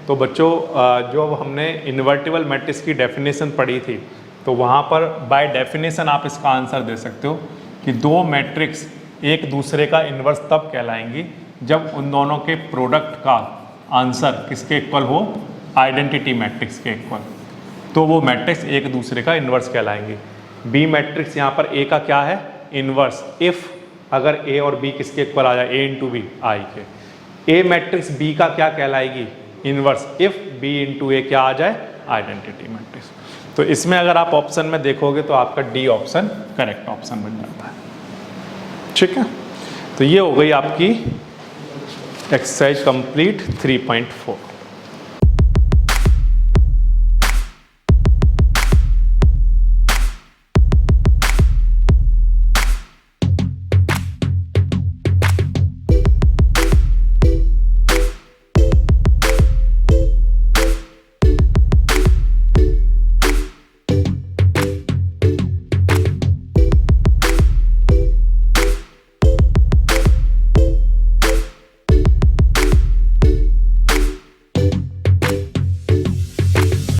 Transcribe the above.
तो बच्चों जो हमने इन्वर्टिबल मैट्रिक्स की डेफिनेशन पढ़ी थी, तो वहाँ पर बाय डेफिनेशन आप इसका आंसर दे सकते हो कि दो मैट्रिक्स एक दूसरे का इन्वर्स तब कहलाएंगी जब उन दोनों के प्रोडक्ट का आंसर किसके इक्वल हो, आइडेंटिटी मैट्रिक्स के इक्वल, तो वो मैट्रिक्स एक दूसरे का इन्वर्स कहलाएंगी। बी मैट्रिक्स यहाँ पर ए का क्या है, इन्वर्स, इफ़ अगर ए और बी किसके इक्वल आ जाए, ए इंटू बी आई के। ए मैट्रिक्स बी का क्या कहलाएगी, इन्वर्स, इफ बी इंटू ए क्या आ जाए, आइडेंटिटी मैट्रिक्स। तो इसमें अगर आप ऑप्शन में देखोगे तो आपका डी ऑप्शन करेक्ट ऑप्शन बन जाता है। ठीक है, तो ये हो गई आपकी एक्सरसाइज कंप्लीट 3.4।